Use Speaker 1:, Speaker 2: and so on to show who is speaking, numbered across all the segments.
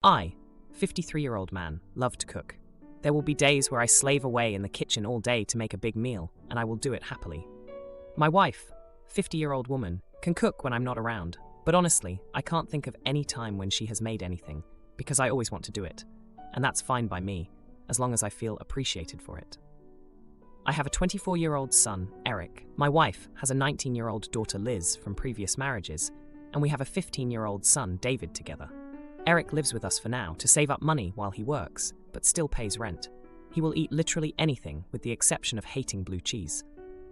Speaker 1: I, 53-year-old man, love to cook. There will be days where I slave away in the kitchen all day to make a big meal, and I will do it happily. My wife, 50-year-old woman, can cook when I'm not around, but honestly, I can't think of any time when she has made anything, because I always want to do it, and that's fine by me, as long as I feel appreciated for it. I have a 24-year-old son, Eric. My wife has a 19-year-old daughter, Liz, from previous marriages, and we have a 15-year-old son, David, together. Eric lives with us for now to save up money while he works, but still pays rent. He will eat literally anything with the exception of hating blue cheese.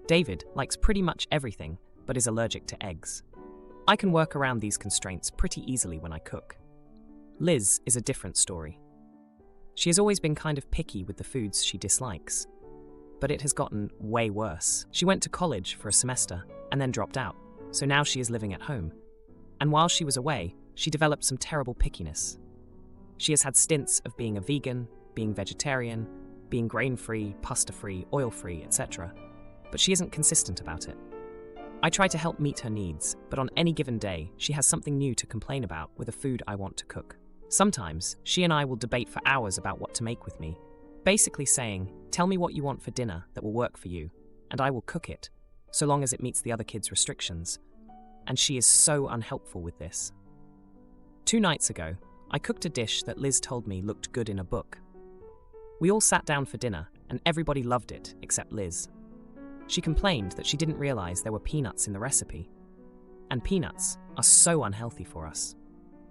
Speaker 1: David likes pretty much everything, but is allergic to eggs. I can work around these constraints pretty easily when I cook. Liz is a different story. She has always been kind of picky with the foods she dislikes, but it has gotten way worse. She went to college for a semester and then dropped out, so now she is living at home. And while she was away, she developed some terrible pickiness. She has had stints of being a vegan, being vegetarian, being grain-free, pasta-free, oil-free, etc., but she isn't consistent about it. I try to help meet her needs, but on any given day, she has something new to complain about with a food I want to cook. Sometimes, she and I will debate for hours about what to make with me, basically saying, tell me what you want for dinner that will work for you, and I will cook it, so long as it meets the other kids' restrictions. And she is so unhelpful with this. 2 nights ago, I cooked a dish that Liz told me looked good in a book. We all sat down for dinner, and everybody loved it, except Liz. She complained that she didn't realize there were peanuts in the recipe. And peanuts are so unhealthy for us.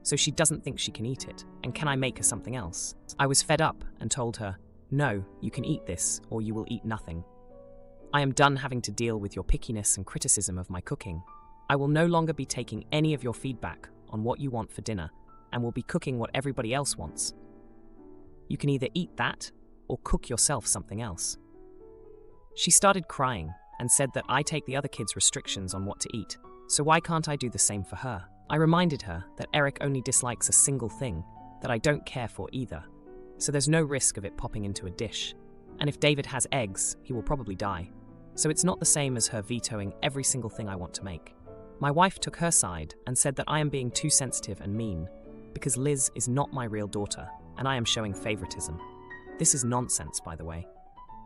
Speaker 1: So she doesn't think she can eat it, and can I make her something else? I was fed up and told her, no, you can eat this, or you will eat nothing. I am done having to deal with your pickiness and criticism of my cooking. I will no longer be taking any of your feedback on what you want for dinner, and will be cooking what everybody else wants. You can either eat that, or cook yourself something else. She started crying and said that I take the other kids' restrictions on what to eat, so why can't I do the same for her? I reminded her that Eric only dislikes a single thing that I don't care for either, so there's no risk of it popping into a dish. And if David has eggs, he will probably die. So it's not the same as her vetoing every single thing I want to make. My wife took her side and said that I am being too sensitive and mean, because Liz is not my real daughter, and I am showing favoritism. This is nonsense, by the way.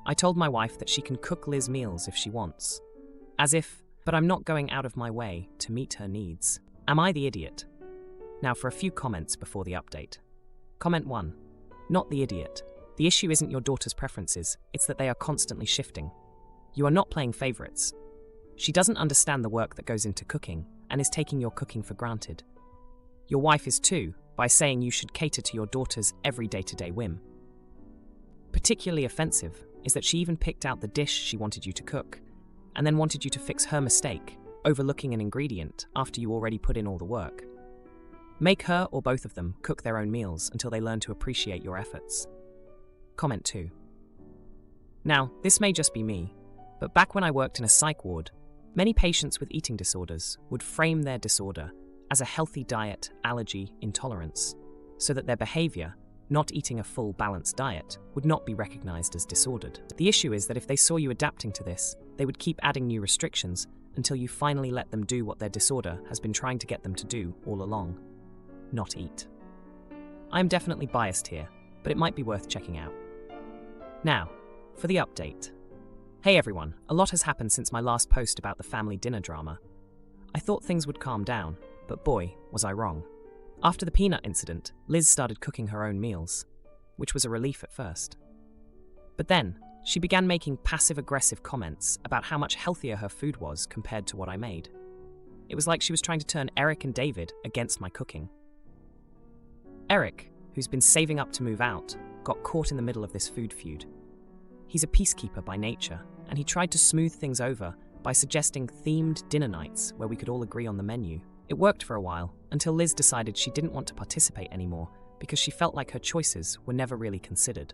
Speaker 1: I told my wife that she can cook Liz meals if she wants. But I'm not going out of my way to meet her needs. Am I the idiot? Now for a few comments before the update. Comment 1. Not the idiot. The issue isn't your daughter's preferences, it's that they are constantly shifting. You are not playing favorites. She doesn't understand the work that goes into cooking, and is taking your cooking for granted. Your wife is too, by saying you should cater to your daughter's every day-to-day whim. Particularly offensive is that she even picked out the dish she wanted you to cook, and then wanted you to fix her mistake, overlooking an ingredient after you already put in all the work. Make her or both of them cook their own meals until they learn to appreciate your efforts. Comment 2. Now, this may just be me, but back when I worked in a psych ward, many patients with eating disorders would frame their disorder as a healthy diet, allergy, intolerance, so that their behavior, not eating a full, balanced diet, would not be recognized as disordered. The issue is that if they saw you adapting to this, they would keep adding new restrictions until you finally let them do what their disorder has been trying to get them to do all along: not eat. I am definitely biased here, but it might be worth checking out. Now, for the update. Hey everyone, a lot has happened since my last post about the family dinner drama. I thought things would calm down, but boy, was I wrong. After the peanut incident, Liz started cooking her own meals, which was a relief at first. But then, she began making passive-aggressive comments about how much healthier her food was compared to what I made. It was like she was trying to turn Eric and David against my cooking. Eric, who's been saving up to move out, got caught in the middle of this food feud. He's a peacekeeper by nature, and he tried to smooth things over by suggesting themed dinner nights where we could all agree on the menu. It worked for a while, until Liz decided she didn't want to participate anymore because she felt like her choices were never really considered.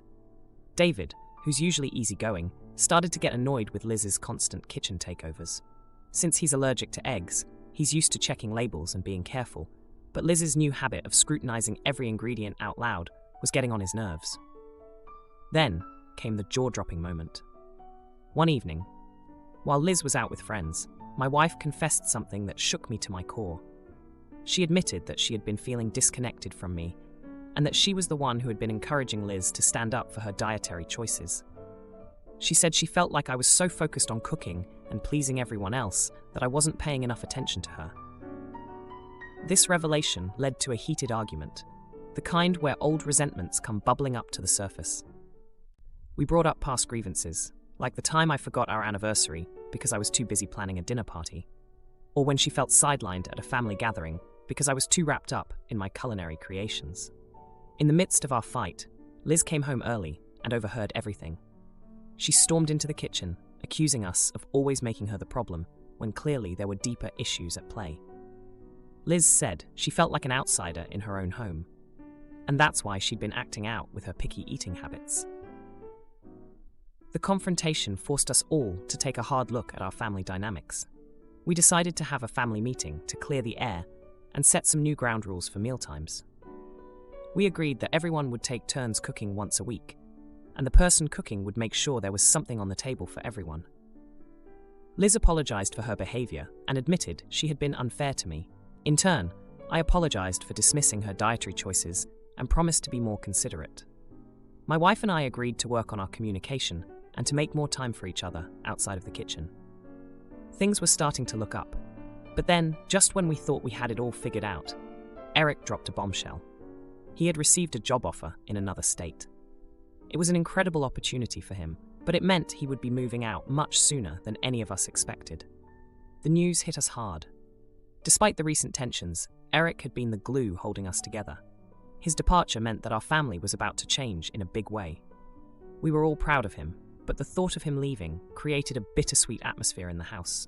Speaker 1: David, who's usually easygoing, started to get annoyed with Liz's constant kitchen takeovers. Since he's allergic to eggs, he's used to checking labels and being careful, but Liz's new habit of scrutinizing every ingredient out loud was getting on his nerves. Then came the jaw-dropping moment. One evening, while Liz was out with friends, my wife confessed something that shook me to my core. She admitted that she had been feeling disconnected from me, and that she was the one who had been encouraging Liz to stand up for her dietary choices. She said she felt like I was so focused on cooking and pleasing everyone else that I wasn't paying enough attention to her. This revelation led to a heated argument, the kind where old resentments come bubbling up to the surface. We brought up past grievances, like the time I forgot our anniversary because I was too busy planning a dinner party, or when she felt sidelined at a family gathering because I was too wrapped up in my culinary creations. In the midst of our fight, Liz came home early and overheard everything. She stormed into the kitchen, accusing us of always making her the problem, when clearly there were deeper issues at play. Liz said she felt like an outsider in her own home, and that's why she'd been acting out with her picky eating habits. The confrontation forced us all to take a hard look at our family dynamics. We decided to have a family meeting to clear the air and set some new ground rules for mealtimes. We agreed that everyone would take turns cooking once a week, and the person cooking would make sure there was something on the table for everyone. Liz apologized for her behavior and admitted she had been unfair to me. In turn, I apologized for dismissing her dietary choices and promised to be more considerate. My wife and I agreed to work on our communication and to make more time for each other outside of the kitchen. Things were starting to look up, but then, just when we thought we had it all figured out, Eric dropped a bombshell. He had received a job offer in another state. It was an incredible opportunity for him, but it meant he would be moving out much sooner than any of us expected. The news hit us hard. Despite the recent tensions, Eric had been the glue holding us together. His departure meant that our family was about to change in a big way. We were all proud of him, but the thought of him leaving created a bittersweet atmosphere in the house.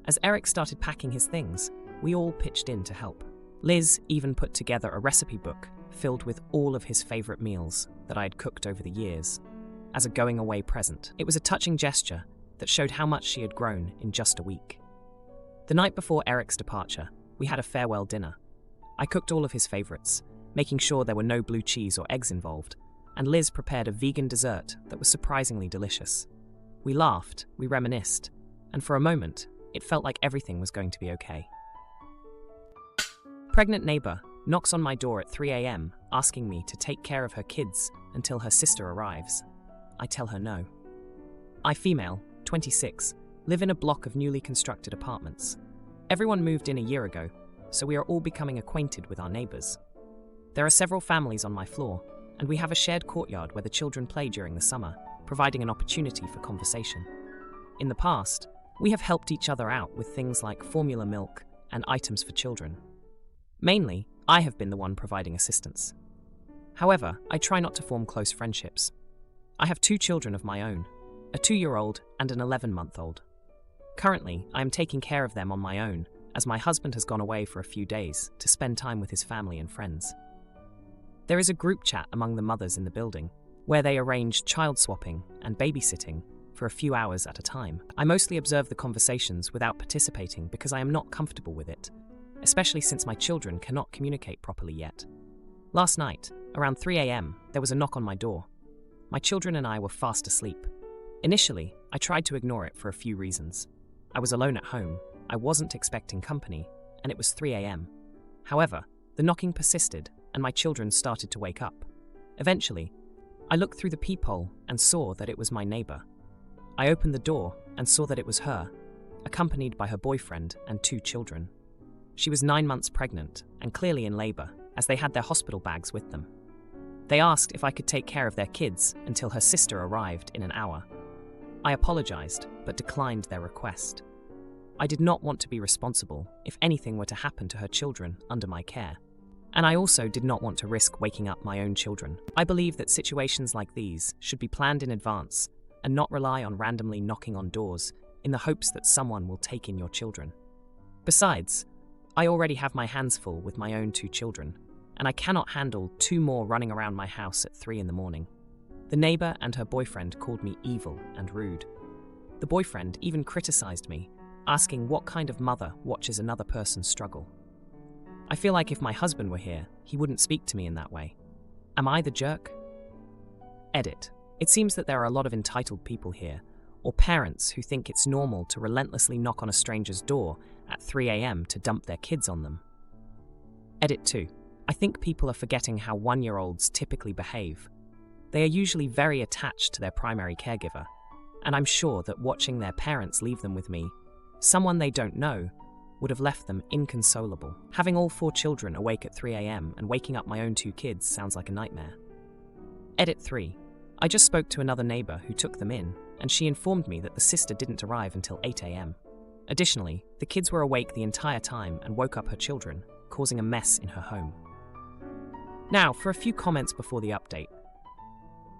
Speaker 1: As Eric started packing his things, we all pitched in to help. Liz even put together a recipe book filled with all of his favorite meals that I had cooked over the years, as a going-away present. It was a touching gesture that showed how much she had grown in just a week. The night before Eric's departure, we had a farewell dinner. I cooked all of his favorites, making sure there were no blue cheese or eggs involved, and Liz prepared a vegan dessert that was surprisingly delicious. We laughed, we reminisced, and for a moment, it felt like everything was going to be okay. Pregnant neighbor knocks on my door at 3 a.m. asking me to take care of her kids until her sister arrives. I tell her no. I, female, 26, live in a block of newly constructed apartments. Everyone moved in a year ago, so we are all becoming acquainted with our neighbors. There are several families on my floor, and we have a shared courtyard where the children play during the summer, providing an opportunity for conversation. In the past, we have helped each other out with things like formula milk and items for children. Mainly, I have been the one providing assistance. However, I try not to form close friendships. I have 2 children of my own, a 2-year-old and an 11-month-old. Currently, I am taking care of them on my own, as my husband has gone away for a few days to spend time with his family and friends. There is a group chat among the mothers in the building, where they arrange child swapping and babysitting for a few hours at a time. I mostly observe the conversations without participating because I am not comfortable with it, especially since my children cannot communicate properly yet. Last night, around 3 a.m., there was a knock on my door. My children and I were fast asleep. Initially, I tried to ignore it for a few reasons. I was alone at home, I wasn't expecting company, and it was 3 a.m. However, the knocking persisted, and my children started to wake up. Eventually, I looked through the peephole and saw that it was my neighbor. I opened the door and saw that it was her, accompanied by her boyfriend and 2 children. She was 9 months pregnant and clearly in labor, as they had their hospital bags with them. They asked if I could take care of their kids until her sister arrived in an hour. I apologized, but declined their request. I did not want to be responsible if anything were to happen to her children under my care. And I also did not want to risk waking up my own children. I believe that situations like these should be planned in advance and not rely on randomly knocking on doors in the hopes that someone will take in your children. Besides, I already have my hands full with my own 2 children, and I cannot handle 2 more running around my house at 3 in the morning. The neighbor and her boyfriend called me evil and rude. The boyfriend even criticized me, asking what kind of mother watches another person struggle. I feel like if my husband were here, he wouldn't speak to me in that way. Am I the jerk? Edit. It seems that there are a lot of entitled people here, or parents who think it's normal to relentlessly knock on a stranger's door at 3 a.m. to dump their kids on them. Edit 2. I think people are forgetting how 1-year-olds typically behave. They are usually very attached to their primary caregiver, and I'm sure that watching their parents leave them with me, someone they don't know, would have left them inconsolable. Having all 4 children awake at 3 a.m. and waking up my own 2 kids sounds like a nightmare. Edit 3. I just spoke to another neighbor who took them in, and she informed me that the sister didn't arrive until 8 a.m. Additionally, the kids were awake the entire time and woke up her children, causing a mess in her home. Now, for a few comments before the update.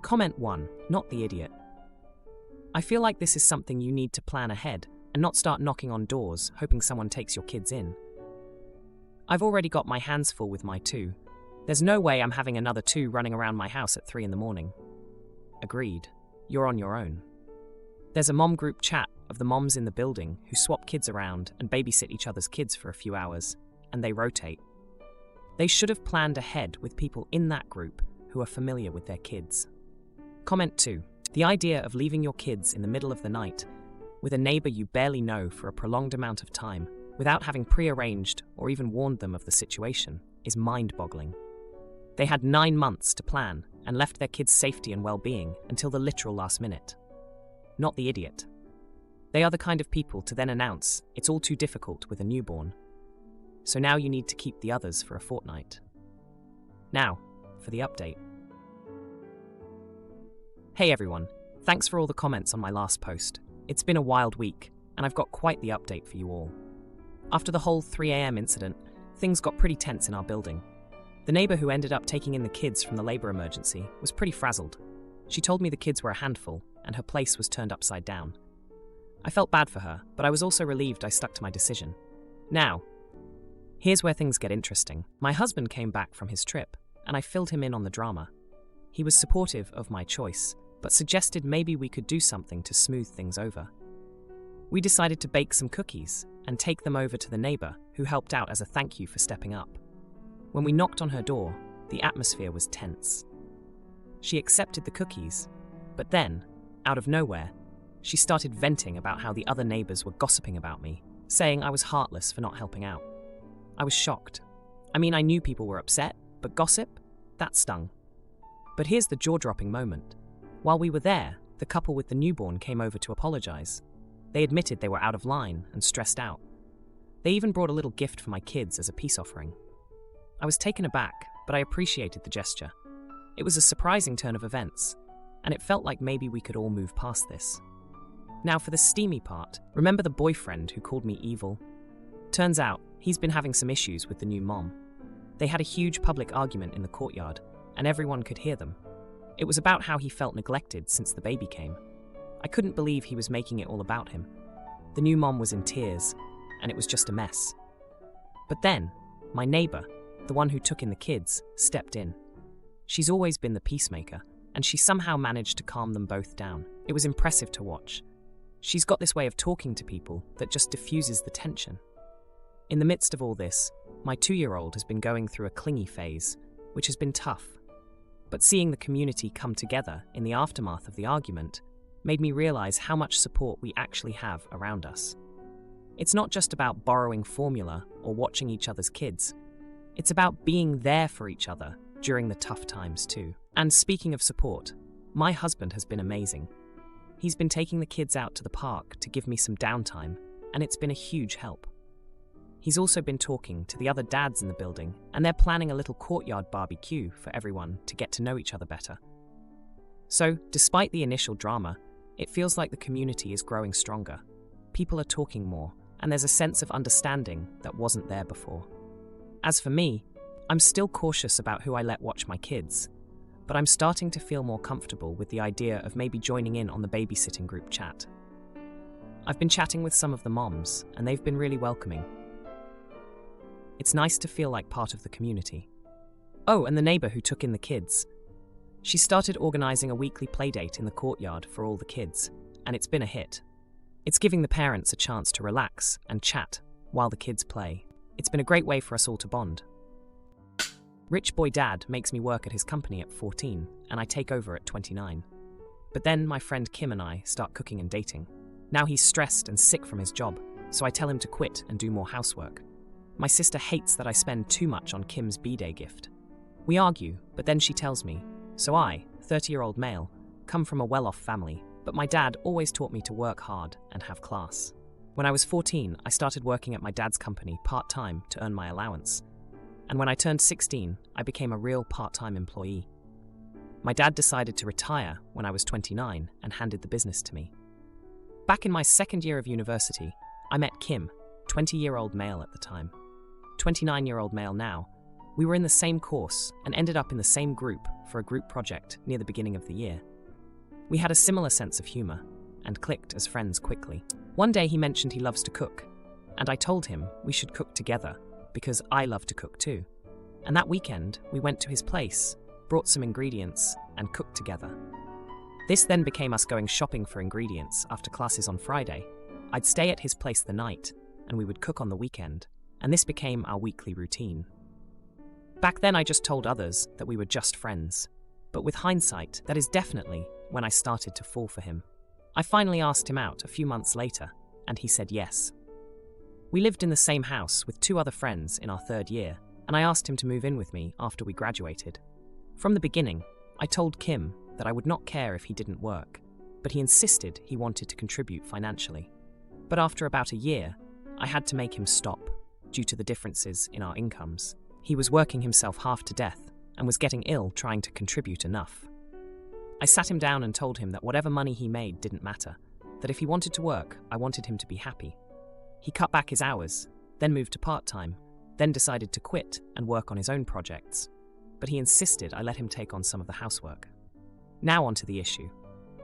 Speaker 1: Comment 1. Not the idiot. I feel like this is something you need to plan ahead and not start knocking on doors, hoping someone takes your kids in. I've already got my hands full with my 2. There's no way I'm having another 2 running around my house at 3 in the morning. Agreed. You're on your own. There's a mom group chat of the moms in the building who swap kids around and babysit each other's kids for a few hours, and they rotate. They should have planned ahead with people in that group who are familiar with their kids. Comment 2. The idea of leaving your kids in the middle of the night with a neighbor you barely know for a prolonged amount of time without having pre-arranged or even warned them of the situation is mind-boggling. They had 9 months to plan and left their kids' safety and well-being until the literal last minute. Not the idiot. They are the kind of people to then announce it's all too difficult with a newborn. So now you need to keep the others for a fortnight. Now, for the update. Hey everyone, thanks for all the comments on my last post. It's been a wild week, and I've got quite the update for you all. After the whole 3 a.m. incident, things got pretty tense in our building. The neighbor who ended up taking in the kids from the labor emergency was pretty frazzled. She told me the kids were a handful, and her place was turned upside down. I felt bad for her, but I was also relieved I stuck to my decision. Now, here's where things get interesting. My husband came back from his trip, and I filled him in on the drama. He was supportive of my choice, but suggested maybe we could do something to smooth things over. We decided to bake some cookies and take them over to the neighbor who helped out as a thank you for stepping up. When we knocked on her door, the atmosphere was tense. She accepted the cookies, but then, out of nowhere, she started venting about how the other neighbors were gossiping about me, saying I was heartless for not helping out. I was shocked. I mean, I knew people were upset, but gossip? That stung. But here's the jaw-dropping moment. While we were there, the couple with the newborn came over to apologize. They admitted they were out of line and stressed out. They even brought a little gift for my kids as a peace offering. I was taken aback, but I appreciated the gesture. It was a surprising turn of events, and it felt like maybe we could all move past this. Now for the steamy part, remember the boyfriend who called me evil? Turns out, he's been having some issues with the new mom. They had a huge public argument in the courtyard, and everyone could hear them. It was about how he felt neglected since the baby came. I couldn't believe he was making it all about him. The new mom was in tears, and it was just a mess. But then, my neighbor, the one who took in the kids, stepped in. She's always been the peacemaker, and she somehow managed to calm them both down. It was impressive to watch. She's got this way of talking to people that just diffuses the tension. In the midst of all this, my 2-year-old has been going through a clingy phase, which has been tough. But seeing the community come together in the aftermath of the argument made me realize how much support we actually have around us. It's not just about borrowing formula or watching each other's kids. It's about being there for each other during the tough times too. And speaking of support, my husband has been amazing. He's been taking the kids out to the park to give me some downtime, and it's been a huge help. He's also been talking to the other dads in the building, and they're planning a little courtyard barbecue for everyone to get to know each other better. So, despite the initial drama, it feels like the community is growing stronger. People are talking more, and there's a sense of understanding that wasn't there before. As for me, I'm still cautious about who I let watch my kids, but I'm starting to feel more comfortable with the idea of maybe joining in on the babysitting group chat. I've been chatting with some of the moms, and they've been really welcoming. It's nice to feel like part of the community. Oh, and the neighbor who took in the kids. She started organizing a weekly playdate in the courtyard for all the kids, and it's been a hit. It's giving the parents a chance to relax and chat while the kids play. It's been a great way for us all to bond. Rich boy dad makes me work at his company at 14, and I take over at 29. But then my friend Kim and I start cooking and dating. Now he's stressed and sick from his job, so I tell him to quit and do more housework. My sister hates that I spend too much on Kim's B-Day gift. We argue, but then she tells me, so I, 30-year-old male, come from a well-off family, but my dad always taught me to work hard and have class. When I was 14, I started working at my dad's company part-time to earn my allowance. And when I turned 16, I became a real part-time employee. My dad decided to retire when I was 29 and handed the business to me. Back in my second year of university, I met Kim, 20-year-old male at the time. 29-year-old male now. We were in the same course and ended up in the same group for a group project near the beginning of the year. We had a similar sense of humor and clicked as friends quickly. One day he mentioned he loves to cook, and I told him we should cook together because I love to cook too. And that weekend, we went to his place, brought some ingredients, and cooked together. This then became us going shopping for ingredients after classes on Friday. I'd stay at his place the night, and we would cook on the weekend, and this became our weekly routine. Back then I just told others that we were just friends, but with hindsight, that is definitely when I started to fall for him. I finally asked him out a few months later, and he said yes. We lived in the same house with 2 other friends in our 3rd year, and I asked him to move in with me after we graduated. From the beginning, I told Kim that I would not care if he didn't work, but he insisted he wanted to contribute financially. But after about a year, I had to make him stop, due to the differences in our incomes. He was working himself half to death and was getting ill trying to contribute enough. I sat him down and told him that whatever money he made didn't matter, that if he wanted to work, I wanted him to be happy. He cut back his hours, then moved to part-time, then decided to quit and work on his own projects. But he insisted I let him take on some of the housework. Now onto the issue.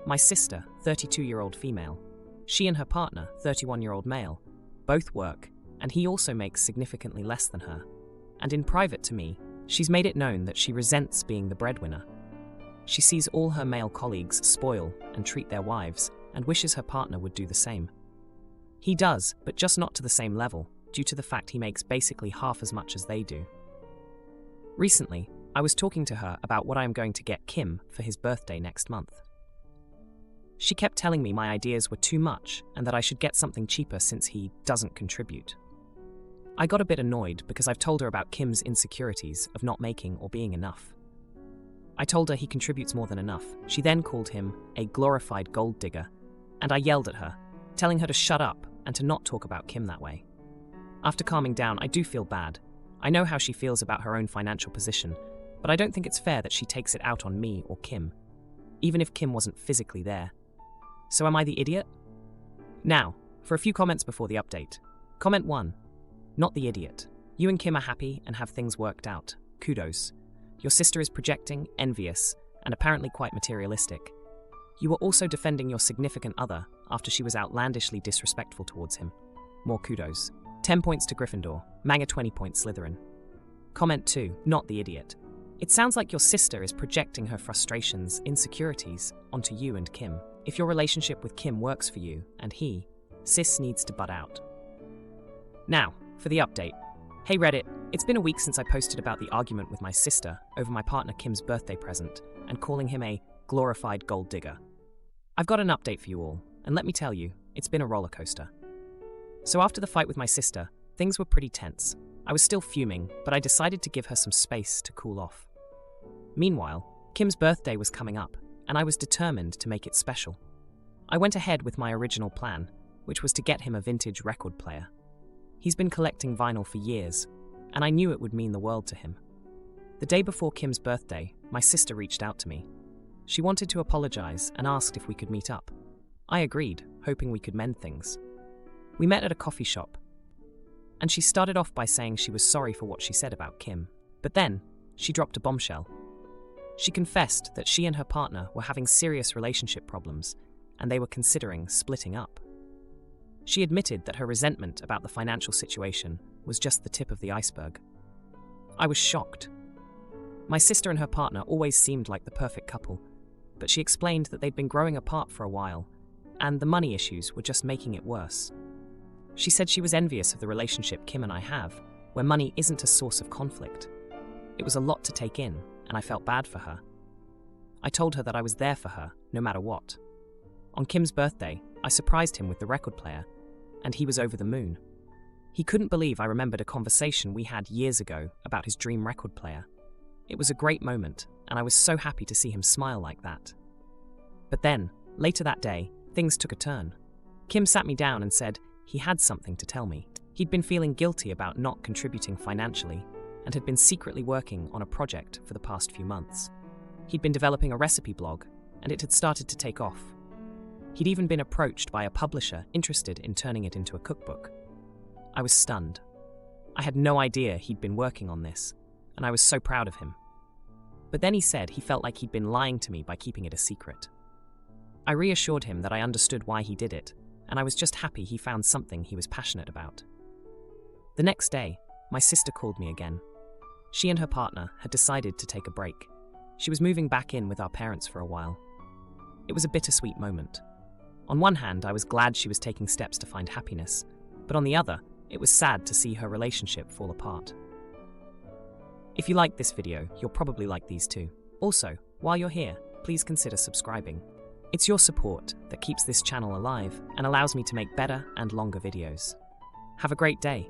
Speaker 1: My sister, 32-year-old female, she and her partner, 31-year-old male, both work, and he also makes significantly less than her. And in private to me, she's made it known that she resents being the breadwinner. She sees all her male colleagues spoil and treat their wives and wishes her partner would do the same. He does, but just not to the same level, due to the fact he makes basically half as much as they do. Recently, I was talking to her about what I am going to get Kim for his birthday next month. She kept telling me my ideas were too much and that I should get something cheaper since he doesn't contribute. I got a bit annoyed because I've told her about Kim's insecurities of not making or being enough. I told her he contributes more than enough. She then called him a glorified gold digger, and I yelled at her, telling her to shut up and to not talk about Kim that way. After calming down, I do feel bad. I know how she feels about her own financial position, but I don't think it's fair that she takes it out on me or Kim, even if Kim wasn't physically there. So am I the idiot? Now, for a few comments before the update. Comment 1. Not the idiot. You and Kim are happy and have things worked out. Kudos. Your sister is projecting, envious, and apparently quite materialistic. You were also defending your significant other after she was outlandishly disrespectful towards him. More kudos. 10 points to Gryffindor. Manga 20 points Slytherin. Comment 2. Not the idiot. It sounds like your sister is projecting her frustrations, insecurities, onto you and Kim. If your relationship with Kim works for you, and sis needs to butt out. Now, for the update. Hey Reddit, it's been a week since I posted about the argument with my sister over my partner Kim's birthday present and calling him a glorified gold digger. I've got an update for you all, and let me tell you, it's been a roller coaster. So after the fight with my sister, things were pretty tense. I was still fuming, but I decided to give her some space to cool off. Meanwhile, Kim's birthday was coming up, and I was determined to make it special. I went ahead with my original plan, which was to get him a vintage record player. He's been collecting vinyl for years, and I knew it would mean the world to him. The day before Kim's birthday, my sister reached out to me. She wanted to apologize and asked if we could meet up. I agreed, hoping we could mend things. We met at a coffee shop, and she started off by saying she was sorry for what she said about Kim, but then she dropped a bombshell. She confessed that she and her partner were having serious relationship problems, and they were considering splitting up. She admitted that her resentment about the financial situation was just the tip of the iceberg. I was shocked. My sister and her partner always seemed like the perfect couple, but she explained that they'd been growing apart for a while, and the money issues were just making it worse. She said she was envious of the relationship Kim and I have, where money isn't a source of conflict. It was a lot to take in, and I felt bad for her. I told her that I was there for her, no matter what. On Kim's birthday, I surprised him with the record player, and he was over the moon. He couldn't believe I remembered a conversation we had years ago about his dream record player. It was a great moment, and I was so happy to see him smile like that. But then, later that day, things took a turn. Kim sat me down and said he had something to tell me. He'd been feeling guilty about not contributing financially and had been secretly working on a project for the past few months. He'd been developing a recipe blog, and it had started to take off. He'd even been approached by a publisher interested in turning it into a cookbook. I was stunned. I had no idea he'd been working on this, and I was so proud of him. But then he said he felt like he'd been lying to me by keeping it a secret. I reassured him that I understood why he did it, and I was just happy he found something he was passionate about. The next day, my sister called me again. She and her partner had decided to take a break. She was moving back in with our parents for a while. It was a bittersweet moment. On one hand, I was glad she was taking steps to find happiness, but on the other, it was sad to see her relationship fall apart. If you liked this video, you'll probably like these too. Also, while you're here, please consider subscribing. It's your support that keeps this channel alive and allows me to make better and longer videos. Have a great day.